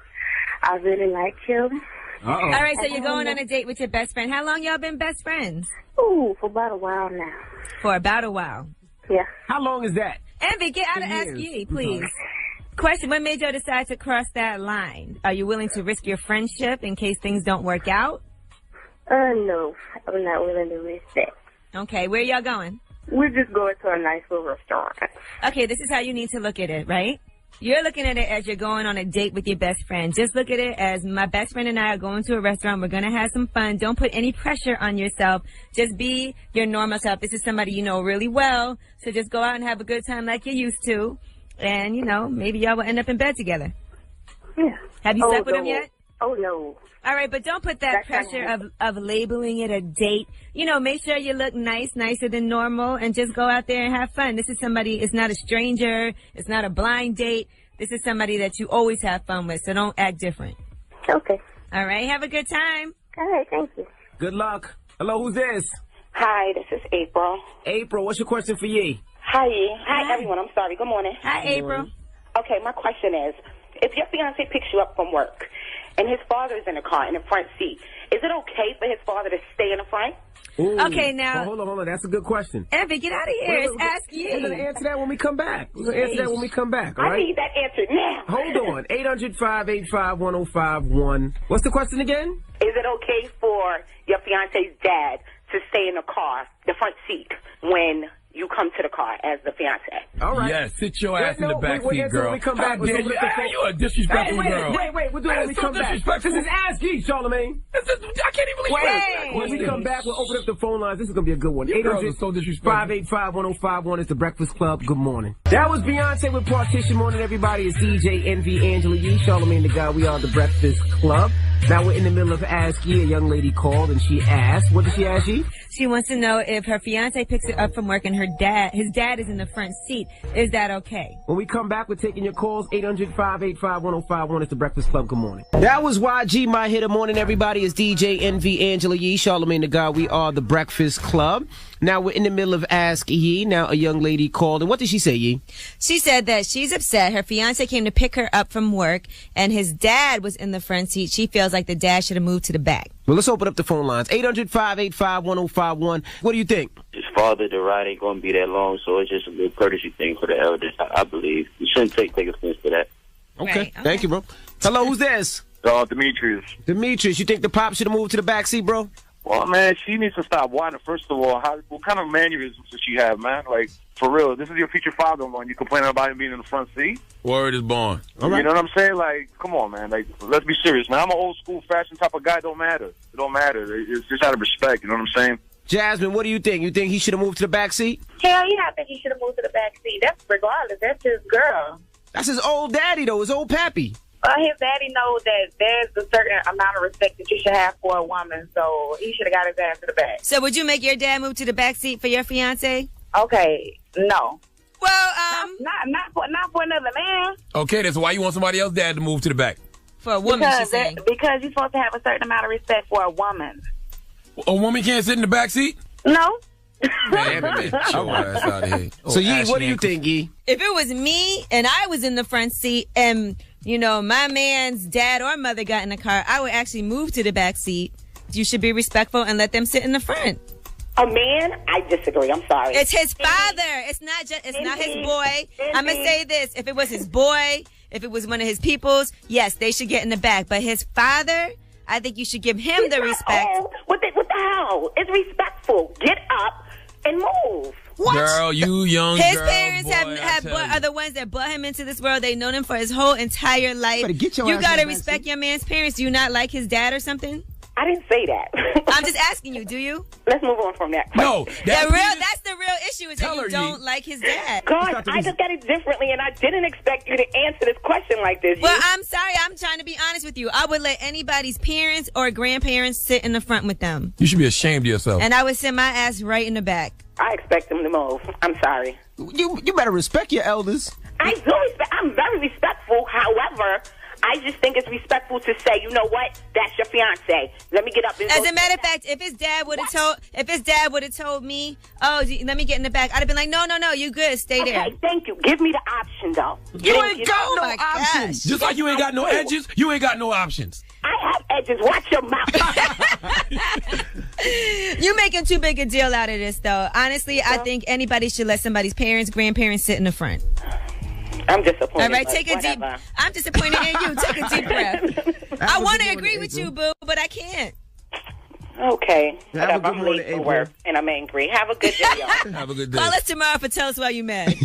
I really like him. All right, so you're going on a date with your best friend. How long y'all been best friends? Ooh, for about a while now. For about a while. Yeah. How long is that? Envy, get out of Ask Ye, please. Question, what made you decide to cross that line? Are you willing to risk your friendship in case things don't work out? No, I'm not willing to risk that. Okay, where y'all going? We're just going to a nice little restaurant. Okay, this is how you need to look at it, right? You're looking at it as you're going on a date with your best friend. Just look at it as my best friend and I are going to a restaurant. We're going to have some fun. Don't put any pressure on yourself. Just be your normal self. This is somebody you know really well. So just go out and have a good time like you used to. And, you know, maybe y'all will end up in bed together. Yeah. Have you slept with him yet? Oh, no. All right, but don't put that pressure of labeling it a date. You know, make sure you look nice, nicer than normal, and just go out there and have fun. This is somebody, it's not a stranger. It's not a blind date. This is somebody that you always have fun with, so don't act different. Okay. All right, have a good time. All right, thank you. Good luck. Hello, who's this? Hi, this is April. April, what's your question for Ye? Hi, Ye. Hi, everyone. I'm sorry. Good morning. Hi, April. Okay, my question is, if your fiance picks you up from work and his father's in the car in the front seat, is it okay for his father to stay in the front? Ooh. Okay, now. Hold on. That's a good question. Envy, get out of here. It's Ask Ye. We're going to answer that when we come back. All right? I need that answer now. Hold on. 800-585-1051. What's the question again? Is it okay for your fiance's dad to stay in the car, the front seat, when you come to the car as the fiance? All right. Yeah, sit your ass in the back seat, girl. We come back. You a disrespectful girl. Wait. We'll do it when we come back. This is Ask Ye, Charlamagne. I can't even believe it. When we come back, we'll open up the phone lines. This is going to be a good one. 800-585-1051 is the Breakfast Club. Good morning. That was Beyonce with Partition. Morning, everybody. It's DJ Envy, Angela Yee, Charlamagne the God. We are the Breakfast Club. Now we're in the middle of Ask Ye. A young lady called and she asked, what did she ask you? She wants to know if her fiance picks her up from work and his dad is in the front seat. Is that okay? When we come back, we're taking your calls. 800-585-1051 is the Breakfast Club. Good morning. That was YG, my hit of morning, everybody. It's DJ Envy, Angela Yee, Charlamagne the God. We are the Breakfast Club. Now we're in the middle of Ask Ye. Now a young lady called, and what did she say, Ye? She said that she's upset. Her fiance came to pick her up from work, and his dad was in the front seat. She feels like the dad should have moved to the back. Well, let's open up the phone lines. 800-585-1051. What do you think? His father, the ride ain't going to be that long, so it's just a little courtesy thing for the elders, I believe. You shouldn't take offense to that. Okay. Thank you, bro. Hello, who's this? Demetrius. Demetrius, you think the pop should have moved to the back seat, bro? Well, man, she needs to stop whining. First of all, what kind of mannerisms does she have, man? Like, for real, this is your future father-in-law, and you complaining about him being in the front seat? Word is born. All right. You know what I'm saying? Like, come on, man. Like, let's be serious, man. I'm an old-school fashion type of guy. It don't matter. It don't matter. It's just out of respect. You know what I'm saying? Jasmine, what do you think? You think he should have moved to the back seat? Hell yeah, I think he should have moved to the back seat. That's regardless. That's his girl. That's his old daddy, though. His old pappy. His daddy knows that there's a certain amount of respect that you should have for a woman, so he should have got his ass to the back. So would you make your dad move to the back seat for your fiance? Okay, no. Well, not for another man. Okay, that's why you want somebody else's dad to move to the back. For a woman, she's saying. Because you're supposed to have a certain amount of respect for a woman. A woman can't sit in the back seat? No. Damn it, man. Your ass out of here. So, Yee, what do you think, Yee? If it was me and I was in the front seat and, you know, my man's dad or mother got in the car, I would actually move to the back seat. You should be respectful and let them sit in the front. A man? I disagree. I'm sorry. It's his father. It's not his boy. I'm going to say this. If it was his boy, if it was one of his peoples, yes, they should get in the back. But his father, I think you should give him the respect. What the hell? It's respectful. Get up and move. What? Girl, you young his girl. Parents are the ones that brought him into this world. They've known him for his whole entire life. You got to respect your man's parents. Do you not like his dad or something? I didn't say that. I'm just asking you, do you? Let's move on from that. No. That's the real issue is that you don't like his dad. God, I just got it differently, and I didn't expect you to answer this question like this. Well, I'm sorry. I'm trying to be honest with you. I would let anybody's parents or grandparents sit in the front with them. You should be ashamed of yourself. And I would send my ass right in the back. I expect them to move. I'm sorry. You better respect your elders. I do respect. I'm very respectful. However, I just think it's respectful to say, you know what, that's your fiance. Let me get up and As a matter of fact, if his dad would have told me, oh, let me get in the back, I'd have been like, no, you good, stay there. Okay, thank you. Give me the option, though. You ain't got no options. Just like you ain't got no edges, you ain't got no options. I have edges. Watch your mouth. You're making too big a deal out of this, though. Honestly, I think anybody should let somebody's parents, grandparents sit in the front. I'm disappointed. All right, take a deep. I'm disappointed in you. Take a deep breath. I want to agree with you, boo, but I can't. Okay. Have a good I'm morning, late for work and I'm angry. Have a good day, y'all. Have a good day. Call us tomorrow for tell us why you mad.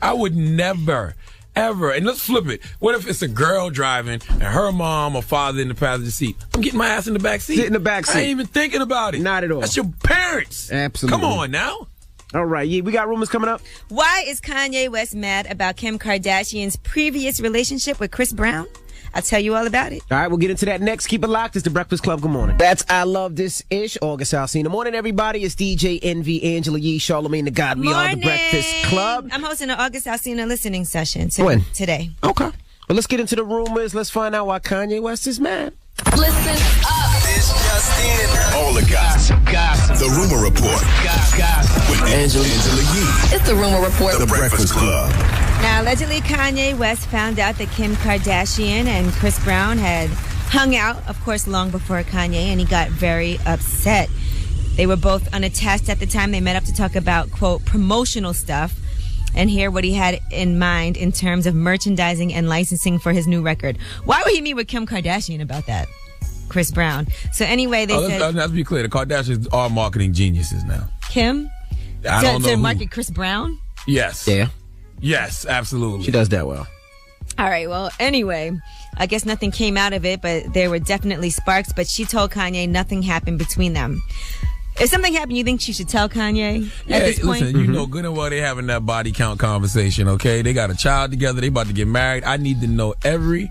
I would never, ever, and let's flip it. What if it's a girl driving and her mom or father in the passenger seat? I'm getting my ass in the back seat. Sit in the back seat. I ain't even thinking about it. Not at all. That's your parents. Absolutely. Come on now. All right, we got rumors coming up. Why is Kanye West mad about Kim Kardashian's previous relationship with Chris Brown? I'll tell you all about it. All right, we'll get into that next. Keep it locked. It's the Breakfast Club. Good morning. That's I Love This-ish. August Alsina. Morning, everybody. It's DJ Envy, Angela Yee, Charlamagne the God. We are the Breakfast Club. I'm hosting an August Alsina listening session today. Okay. Well, let's get into the rumors. Let's find out why Kanye West is mad. Listen up. This just in. All the gossip. The Rumor Report. Gossip. With Angela Yee. It's the Rumor Report. The Breakfast Club. Now, allegedly, Kanye West found out that Kim Kardashian and Chris Brown had hung out, of course, long before Kanye, and he got very upset. They were both unattached at the time. They met up to talk about, quote, promotional stuff and hear what he had in mind in terms of merchandising and licensing for his new record. Why would he meet with Kim Kardashian about that? Chris Brown. So anyway, they said... Let's be clear. The Kardashians are marketing geniuses now. Kim? I don't know to who. market Chris Brown? Yes. Yeah. Yes, absolutely. She does that well. All right, well, anyway, I guess nothing came out of it, but there were definitely sparks, but she told Kanye nothing happened between them. If something happened, you think she should tell Kanye at this point? Listen, you know good and well they having that body count conversation, okay? They got a child together. They about to get married. I need to know every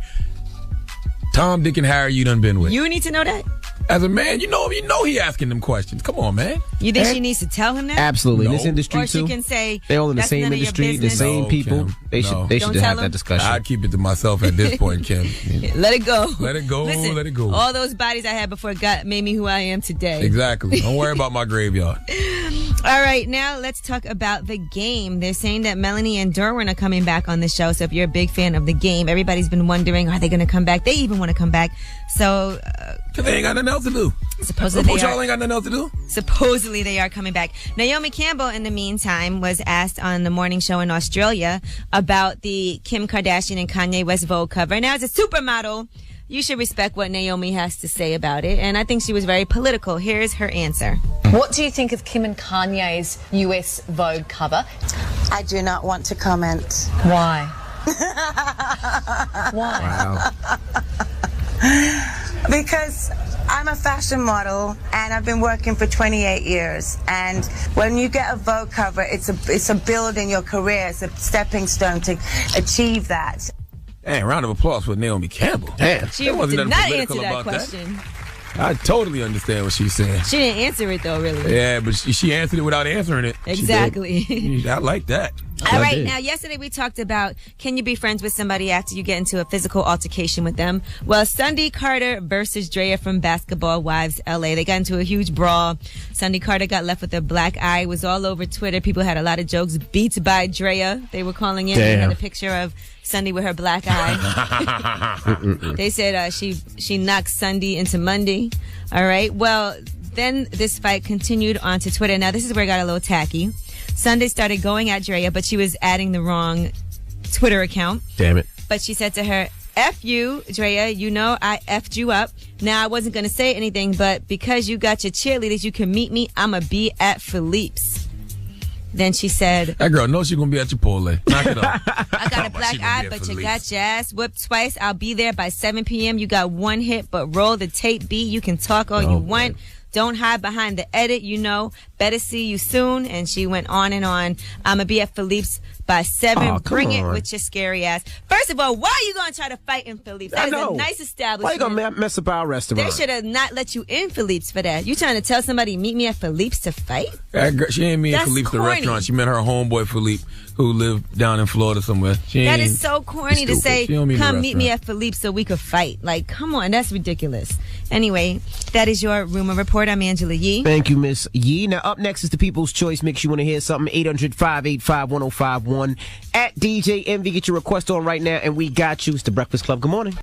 Tom, Dick, and Harry you done been with. You need to know that? As a man, you know he asking them questions. Come on, man. You think she needs to tell him that? Absolutely. No. In this industry, or too. Or she can say, they're all in the that's same none industry, of your the same business. people. Kim, They should have that discussion. I'd keep it to myself at this point, Kim. Let it go. Let it go. Listen, let it go. All those bodies I had before God made me who I am today. Exactly. Don't worry about my graveyard. All right, now let's talk about The Game. They're saying that Melanie and Derwin are coming back on the show. So if you're a big fan of The Game, everybody's been wondering, are they going to come back? They even want to come back. So... Because they ain't got nothing else to do. Supposedly y'all ain't got nothing else to do? Supposedly they are coming back. Naomi Campbell, in the meantime, was asked on the morning show in Australia about the Kim Kardashian and Kanye West Vogue cover. Now, as a supermodel, you should respect what Naomi has to say about it. And I think she was very political. Here's her answer. What do you think of Kim and Kanye's US Vogue cover? I do not want to comment. Why? Why? Wow. Because I'm a fashion model and I've been working for 28 years. And when you get a Vogue cover, it's a build in your career. It's a stepping stone to achieve that. Hey, round of applause for Naomi Campbell. Damn. She did not answer that question. I totally understand what she's saying. She didn't answer it, though, really. Yeah, but she answered it without answering it. Exactly. I like that. All right, now yesterday we talked about, can you be friends with somebody after you get into a physical altercation with them? Well, Sunday Carter versus Drea from Basketball Wives LA. They got into a huge brawl. Sunday Carter got left with a black eye. It was all over Twitter. People had a lot of jokes. Beats by Drea, they were calling it. They had a picture of Sunday with her black eye. They said she knocked Sunday into Monday. All right, well, then this fight continued onto Twitter. Now, this is where it got a little tacky. Sunday started going at Drea, but she was adding the wrong Twitter account. Damn it. But she said to her, F you, Drea, you know I F'd you up. Now, I wasn't going to say anything, but because you got your cheerleaders, you can meet me. I'm going to be at Philippe's. Then she said, that girl knows she's going to be at Chipotle. Knock it off. I got a black eye, but you got your ass whipped twice. I'll be there by 7 p.m. You got one hit, but roll the tape, B. You can talk all you want. Don't hide behind the edit, you know. Better see you soon. And she went on and on. I'm going to be at Philippe's by 7. Oh, Bring it on. with your scary ass. First of all, why are you going to try to fight in Philippe's? That is a nice establishment. Why you gonna mess up our restaurant? They should have not let you in Philippe's for that. You trying to tell somebody meet me at Philippe's to fight? That girl, she ain't mean That's Philippe's the corny. restaurant. She meant her homeboy Philippe, who lived down in Florida somewhere. That is so corny to say, She don't mean the come meet me restaurant. at Philippe's so we could fight. Like, come on, that's ridiculous. Anyway, that is your Rumor Report. I'm Angela Yee. Thank you, Miss Yee. Now, up next is the People's Choice Mix. You want to hear something? 800-585-1051. At DJ Envy. Get your request on right now, and we got you. It's the Breakfast Club. Good morning.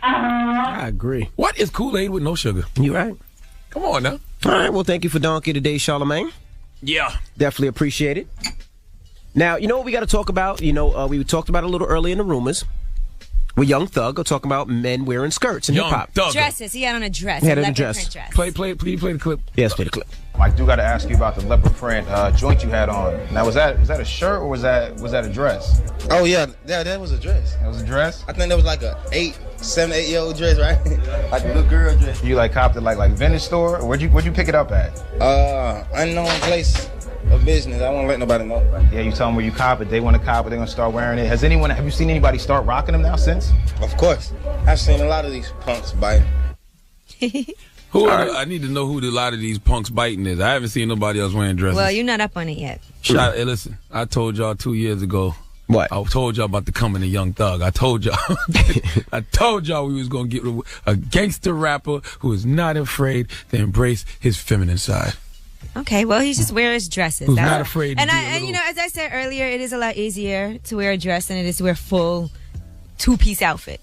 I agree. What is Kool-Aid with no sugar? You right. Come on now. All right, well, thank you for Donkey today, Charlamagne. Yeah. Definitely appreciate it. Now, you know what we got to talk about? You know, we talked about it a little earlier in the rumors. With Young Thug, we're talking about men wearing skirts in hip-hop. Dresses. He had on a dress. He had a on a leopard dress. print dress. Play the clip. Yes, play the clip. I do got to ask you about the leopard print joint you had on. Now, was that a shirt or was that a dress? Oh yeah, that was a dress. That was a dress? I think that was like a 7, 8 year old dress, right? Like a little girl dress. You like copped it like vintage store? Or where'd you pick it up at? Unknown place of business. I won't let nobody know. Yeah, you tell them where you cop it. They want to cop it. They're gonna start wearing it. Have you seen anybody start rocking them now since? Of course, I've seen a lot of these punks biting. I need to know who a lot of these punks biting is. I haven't seen nobody else wearing dresses. Well, you're not up on it yet. Hey, listen, I told y'all 2 years ago. What? I told y'all about the coming of Young Thug. I told y'all. I told y'all we was going to get a gangster rapper who is not afraid to embrace his feminine side. Okay, well, he just wears dresses. Who's That's not all. afraid to And be a and little- you know, as I said earlier, it is a lot easier to wear a dress than it is to wear a full two-piece outfit.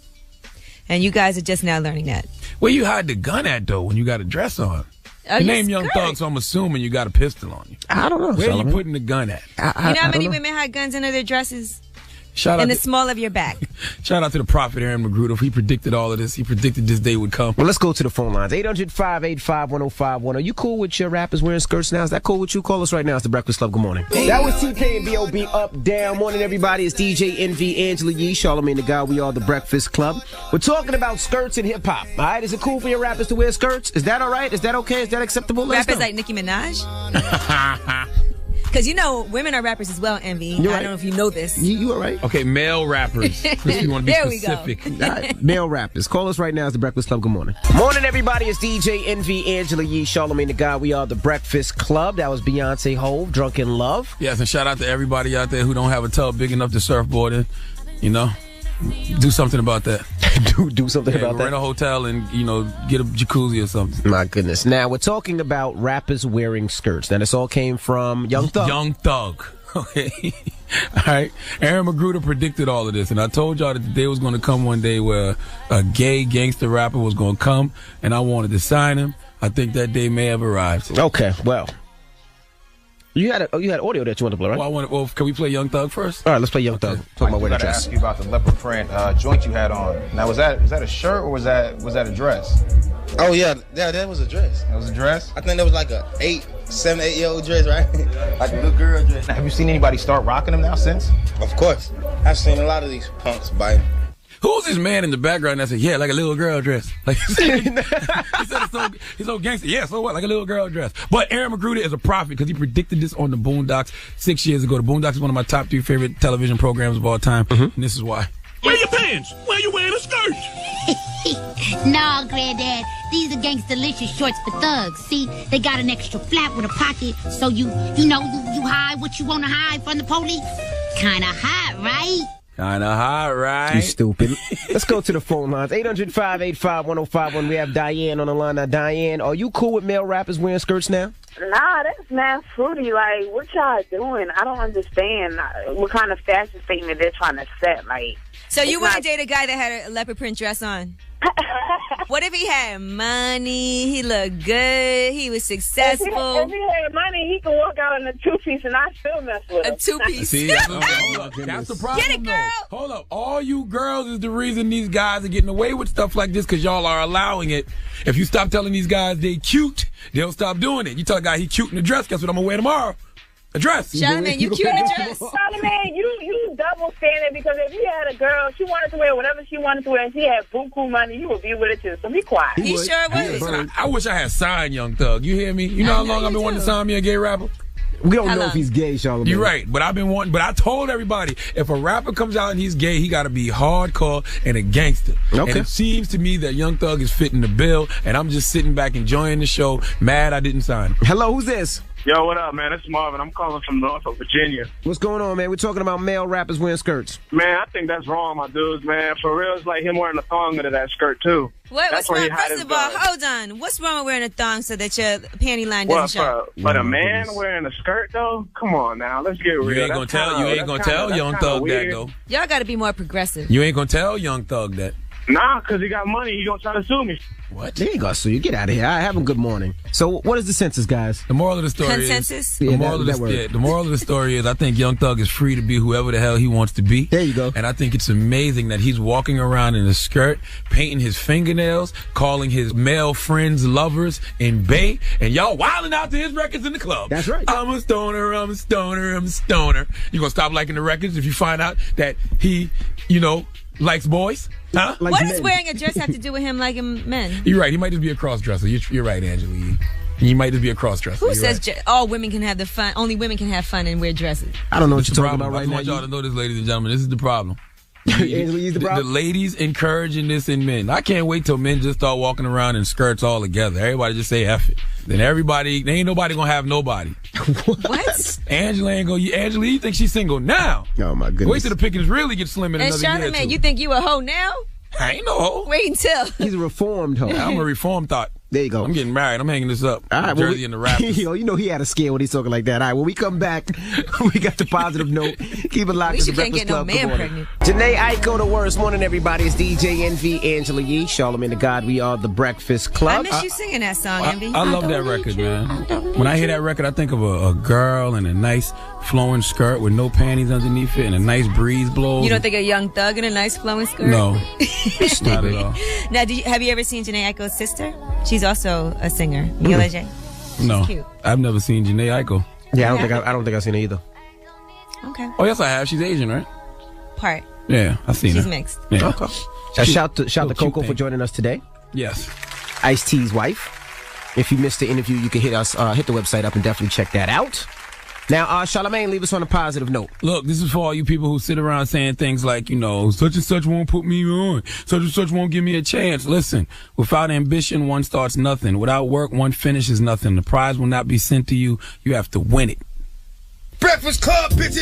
And you guys are just now learning that. Where you hide the gun at, though, when you got a dress on? Oh, Your your name Young skirt. Thug, so I'm assuming you got a pistol on you. I don't know. Where you Solomon. putting the gun at? You know how many women had guns under their dresses? Shout In out the to- small of your back. Shout out to the prophet Aaron Magruder. He predicted all of this. He predicted this day would come. Well, let's go to the phone lines. 800-585-1051. Are you cool with your rappers wearing skirts now? Is that cool with you? Call us right now. It's the Breakfast Club. Good morning. That was TK and B.O.B. Up, Down. Morning, everybody. It's DJ Envy, Angela Yee, Charlamagne the God. We are the Breakfast Club. We're talking about skirts and hip-hop. All right? Is it cool for your rappers to wear skirts? Is that all right? Is that okay? Is that acceptable? Let us Rappers know. like Nicki Minaj? Because you know, women are rappers as well, Envy. You're I right. don't know if you know this. You all right? Okay, male rappers. If you want to be There we go. specific. All right, male rappers. Call us right now. It's the Breakfast Club. Good morning. Morning, everybody. It's DJ Envy, Angela Yee, Charlamagne the God. We are the Breakfast Club. That was Beyonce Hove, Drunk in Love. Yes, and shout out to everybody out there who don't have a tub big enough to surfboard in. You know, do something about that. do something about that. Rent a hotel and, you know, get a jacuzzi or something. My goodness. Now, we're talking about rappers wearing skirts. Now, this all came from Young Thug. Young Thug. Okay. All right. Aaron Magruder predicted all of this, and I told y'all that the day was going to come one day where a gay gangster rapper was going to come, and I wanted to sign him. I think that day may have arrived. Okay, well. You had audio that you wanted to play, right? Well, can we play Young Thug first? All right, let's play Young Thug. Talk about I wearing got a to dress. ask you about the leopard print joint you had on. Now, was that a shirt or was that a dress? Oh yeah, that was a dress. That was a dress? I think that was like a 7, 8 year old dress, right? Like a little girl dress. Now, have you seen anybody start rocking them now since? Of course, I've seen a lot of these punks biting. Who's this man in the background that said, yeah, like a little girl dress? Like he said he's so gangster. Yeah, so what? Like a little girl dress. But Aaron Magruder is a prophet because he predicted this on the Boondocks 6 years ago. The Boondocks is one of my top 3 favorite television programs of all time. And this is why. Wear your pants. Why you wearing a skirt? No, Granddad. These are gangsta-licious shorts for thugs. See, they got an extra flap with a pocket, so you hide what you want to hide from the police. Kinda hot, right? Kinda hot, right? You stupid. Let's go to the phone lines. 800-585-1051. We have Diane on the line. Now, Diane, are you cool with male rappers wearing skirts now? Nah, that's mad fruity. Like, what y'all doing? I don't understand what kind of fashion statement they're trying to set. Like, So you it's want to not- date a guy that had a leopard print dress on? What if he had money, he looked good, he was successful? If he had money, he could walk out in a two-piece and I still mess with him. A two-piece. See, that's the problem. Get it, girl. Though. Hold up. All you girls is the reason these guys are getting away with stuff like this because y'all are allowing it. If you stop telling these guys they cute, they'll stop doing it. You tell a guy he cute in a dress, guess what I'm going to wear tomorrow? A dress. Charlamagne, you cute in a dress. Charlamagne, you double standard because if you had a girl, she wanted to wear whatever she wanted to wear, and she had buku money, you would be with it too. So be quiet. He sure would. Listen, I wish I had signed Young Thug. You hear me? You know how long I've been wanting to sign me a gay rapper? We don't know if he's gay, Charlamagne. You're right, but I've been wanting. But I told everybody, if a rapper comes out and he's gay, he got to be hardcore and a gangster. Okay. And it seems to me that Young Thug is fitting the bill, and I'm just sitting back enjoying the show, mad I didn't sign him. Hello, who's this? Yo, what up, man? It's Marvin. I'm calling from Norfolk, Virginia. What's going on, man? We're talking about male rappers wearing skirts. Man, I think that's wrong, my dudes, man. For real, it's like him wearing a thong under that skirt, too. What's wrong? First of all, hold on. What's wrong with wearing a thong so that your panty line doesn't show? But a man wearing a skirt, though? Come on now. Let's get real. You ain't gonna tell Young Thug that, though. Y'all got to be more progressive. You ain't gonna tell Young Thug that. Nah, because he got money. He gonna try to sue me. What? They ain't gonna sue you. Get out of here. Have a good morning. So, what is the census, guys? The moral of the story Consensus? is... The moral of the story is I think Young Thug is free to be whoever the hell he wants to be. There you go. And I think it's amazing that he's walking around in a skirt, painting his fingernails, calling his male friends lovers in Bay, and y'all wilding out to his records in the club. That's right. I'm a stoner, I'm a stoner, I'm a stoner. You gonna stop liking the records if you find out that he, likes boys? Huh? What does wearing a dress have to do with him liking men? You're right. He might just be a cross-dresser. You're right, Angela. He might just be a cross-dresser. Who says all women can have the fun? Only women can have fun and wear dresses. I don't know what you're talking about right now. I want y'all to know this, ladies and gentlemen. This is the problem. Angela, the problem? The ladies encouraging this in men. I can't wait till men just start walking around in skirts all together. Everybody just say F it. Then there ain't nobody gonna have nobody. What? Angela ain't gonna. Angela, you think she's single now? Oh my goodness. Wait till the pickings really get slim in and another year. Charlamagne, you think you a hoe now? I ain't no hoe. Wait until. He's a reformed hoe. I'm a reformed thought. There you go. I'm getting married. I'm hanging this up. All right, Jersey and the Raptors. He had a scare when he's talking like that. All right, when we come back, we got the positive note. Keep it locked to the Breakfast Club. At least you can't get no man pregnant. Janae Aiko, the worst. Morning, everybody. It's DJ Envy, Angela Yee, Charlamagne the God. We are the Breakfast Club. I miss you singing that song, Envy. I love that record, man. When I hear that record, I think of a girl in a nice flowing skirt with no panties underneath it and a nice breeze blows. You don't think a Young Thug in a nice flowing skirt? No. Not at all. Now, have you ever seen Janae Aiko's sister? She's also a singer, Mila J. No, cute. I've never seen Janae Aiko. Yeah, I don't think I've seen her either. Okay. Oh yes, I have. She's Asian, right? Part. Yeah, I've seen her. She's mixed. Yeah. Okay. Shout to Coco for joining us today. Yes. Ice-T's wife. If you missed the interview, you can hit the website up and definitely check that out. Now, Charlamagne, leave us on a positive note. Look, this is for all you people who sit around saying things like, such and such won't put me on. Such and such won't give me a chance. Listen, without ambition, one starts nothing. Without work, one finishes nothing. The prize will not be sent to you. You have to win it. Breakfast Club, bitches!